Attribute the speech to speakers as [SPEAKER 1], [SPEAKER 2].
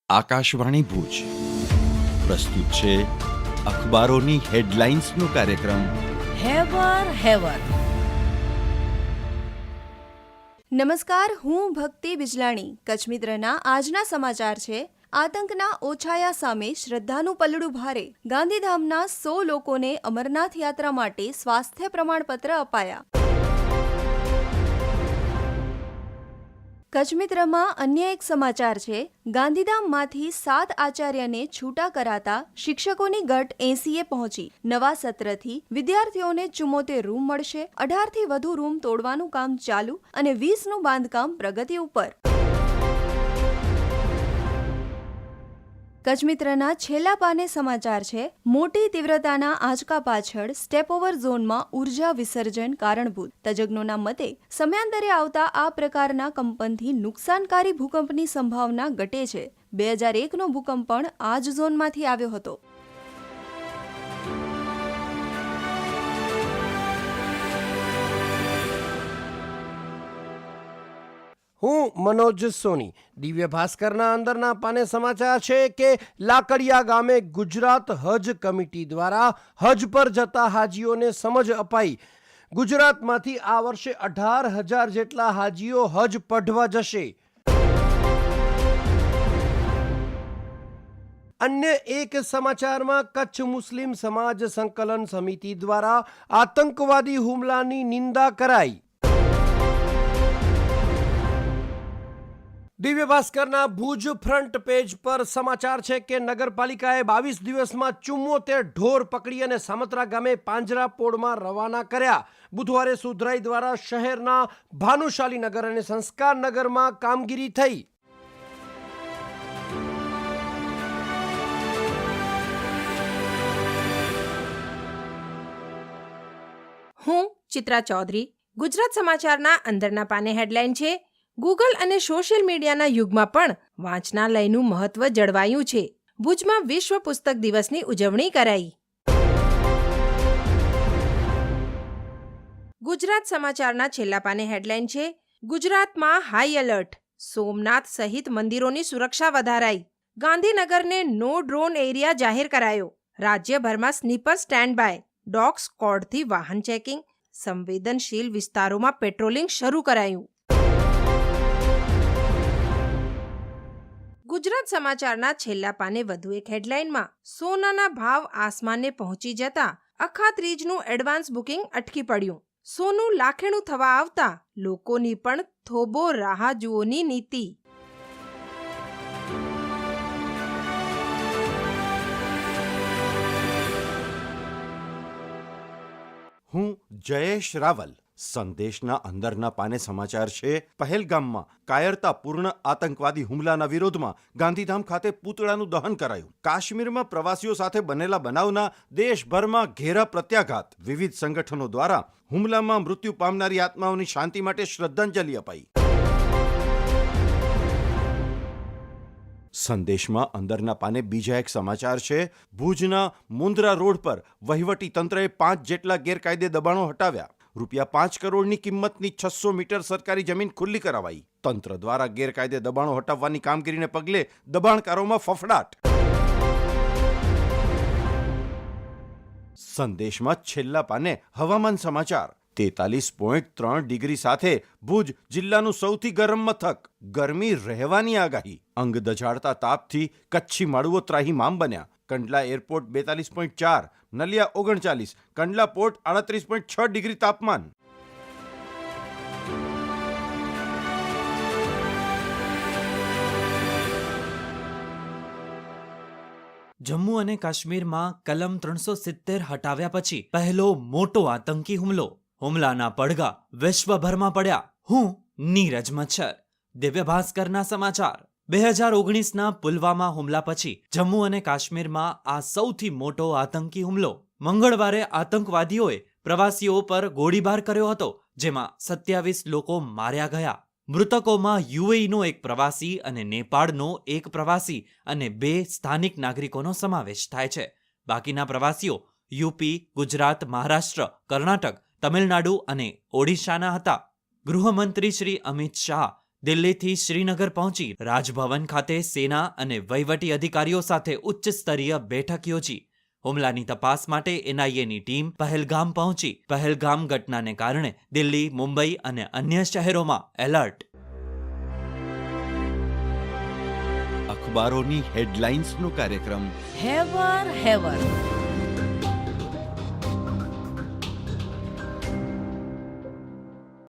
[SPEAKER 1] આકાશવાણી ભુજ પ્રસ્તુત છે અખબારોની હેડલાઇન્સનો કાર્યક્રમ
[SPEAKER 2] હેવર. નમસ્કાર, હું ભક્તિ બિજલાણી. કચ્છ મિત્રના આજના સમાચાર છે. આતંકના ઓછાયા સામે શ્રદ્ધાનું પલડું ભારે. ગાંધીધામના 100 લોકોને અમરનાથ યાત્રા માટે સ્વાસ્થ્ય પ્રમાણપત્ર અપાયા. કચ્છ મિત્રમાં અન્ય એક સમાચાર છે. ગાંધીધામમાંથી 7 આચાર્યને છૂટા કરાતા શિક્ષકોની ગટ 80એ પહોંચી. નવા સત્રથી વિદ્યાર્થીઓને 74 રૂમ મળશે. 18થી વધુ રૂમ તોડવાનું કામ ચાલુ અને 20નું બાંધકામ પ્રગતિ ઉપર. કચ્છ મિત્રના છેલ્લા પાને સમાચાર છે. મોટી તીવ્રતાના આંચકા પાછળ સ્ટેપ ઓવર ઝોનમાં ઉર્જા વિસર્જન કારણભૂત. તજજ્ઞોના મતે સમયાંતરે આવતા આ પ્રકારના કંપનથી નુકસાનકારી ભૂકંપની સંભાવના ઘટે છે. 2001નો ભૂકંપ પણ આ જ ઝોનમાંથી આવ્યો હતો.
[SPEAKER 3] હું મનોજ સોની. દિવ્ય ભાસ્કરના અંદરના પાને સમાચાર છે કે લાકડિયા ગામે ગુજરાત હજ કમિટી દ્વારા હજ પર જતા હાજીઓને સમજ અપાઈ. ગુજરાતમાંથી આ વર્ષે 18,000 જેટલા હાજીઓ હજ પઢવા જશે. અન્ય એક સમાચારમાં કચ્છ મુસ્લિમ સમાજ સંકલન સમિતિ દ્વારા આતંકવાદી હુમલાની નિંદા કરાઈ. દિવ્ય ભાસ્કરના ભુજ ફ્રન્ટ પેજ પર સમાચાર છે કે નગરપાલિકાએ 22 દિવસમાં 74 ઢોર પકડી અને સામત્રા ગામે પાંજરાપોળમાં રવાના કર્યા. બુધવારે સુધરાઈ દ્વારા શહેરના ભાનુશાલી નગર અને સંસ્કાર નગરમાં કામગીરી થઈ.
[SPEAKER 2] હું ચિત્રા ચૌધરી. ગુજરાત સમાચારના અંદરના પાને હેડલાઇન છે. ગૂગલ અને સોશિયલ મીડિયાના યુગમાં પણ વાંચનાલયનું મહત્વ જળવાયું છે. ભુજમાં વિશ્વ પુસ્તક દિવસની ઉજવણી કરાઈ. ગુજરાત સમાચારના છેલ્લા પાને હેડલાઇન છે. ગુજરાતમાં હાઈ એલર્ટ. સોમનાથ સહિત મંદિરોની સુરક્ષા વધારાઈ. ગાંધીનગરને નો ડ્રોન એરિયા જાહેર કરાયો. રાજ્યભરમાં સ્નીપર સ્ટેન્ડ બાય. ડોગ સ્ક્વોડથી વાહન ચેકિંગ. સંવેદનશીલ વિસ્તારોમાં પેટ્રોલિંગ શરૂ કરાયું. ગુજરાત સમાચારના છેલ્લા પાને વધુ એક હેડલાઇનમાં સોનાના ભાવ આસમાને પહોંચી જતા અખાત્રીજનું એડવાન્સ બુકિંગ અટકી પડ્યું. સોનું લાખેણું થવા આવતા લોકોની પણ થોબો રાહ જુઓની નીતિ.
[SPEAKER 1] હું જયેશ રાવલ. સંદેશના અંદરના પાને સમાચાર છે. પહેલગામમાં કાયરતાપૂર્ણ આતંકવાદી હુમલાના વિરોધમાં ગાંધીધામ ખાતે પૂતળાનું દહન કરાયું. કાશ્મીરમાં પ્રવાસીઓ સાથે બનેલા બનાવના દેશભરમાં ઘેરા પ્રત્યાઘાત. વિવિધ સંગઠનો દ્વારા હુમલામાં મૃત્યુ પામનારી આત્માઓની શાંતિ માટે શ્રદ્ધાંજલિ અપાઈ. સંદેશમાં અંદરના પાને બીજા એક સમાચાર છે. ભુજના મુન્દ્રા રોડ પર વહીવટી તંત્રએ 5 જેટલા ગેરકાયદે દબાણો હટાવ્યા. ₹5 કરોડની કિંમતની 600 મીટર સરકારી જમીન ખુલ્લી કરાવાઈ. તંત્ર દ્વારા ગેરકાયદે દબાણો હટાવવાની કામગીરીને પગલે દબાણકારોમાં ફફડાટ. સંદેશમાં છેલ્લા પાને હવામાન સમાચાર. 43.3 ડિગ્રી સાથે ભુજ જિલ્લાનું સૌથી ગરમ મથક. ગરમી રહેવાની આગાહી. અંગ દઝાડતા તાપથી કચ્છી માળુઓ ત્રાહિમામ બન્યા. Kandla airport 42.4, Naliya 39, Kandla port 38.6 degree તાપમાન.
[SPEAKER 4] જમ્મુ અને કાશ્મીરમાં કલમ 370 હટાવ્યા પછી પહેલો મોટો આતંકી હુમલો. હુમલાના પડઘા વિશ્વભરમાં પડ્યા. હું નીરજ મચ્છર. દિવ્ય ભાસ્કરના સમાચાર. 2019ના પુલવામા હુમલા પછી જમ્મુ અને કાશ્મીરમાં આ સૌથી મોટો આતંકી હુમલો. મંગળવારે આતંકવાદીઓએ પ્રવાસીઓ પર ગોળીબાર કર્યો હતો, જેમાં 27 લોકો માર્યા ગયા. મૃતકોમાં યુએઈનો એક પ્રવાસી અને નેપાળનો એક પ્રવાસી અને 2 સ્થાનિક નાગરિકોનો સમાવેશ થાય છે. બાકીના પ્રવાસીઓ યુપી, ગુજરાત, મહારાષ્ટ્ર, કર્ણાટક, તમિલનાડુ અને ઓડિશાના હતા. ગૃહમંત્રી શ્રી અમિત શાહ દિલ્હીથી શ્રીનગર પહોંચી રાજભવન ખાતે સેના અને વહીવટી અધિકારીઓ સાથે ઉચ્ચ સ્તરીય બેઠક યોજી હુમલાની તપાસ માટે એનઆઈએની ટીમ પહેલગામ પહોંચી. પહેલગામ ઘટનાને કારણે દિલ્હી, મુંબઈ અને અન્ય શહેરોમાં એલર્ટ.
[SPEAKER 5] અખબારોની હેડલાઇન્સનો કાર્યક્રમ
[SPEAKER 6] હેવર હેવર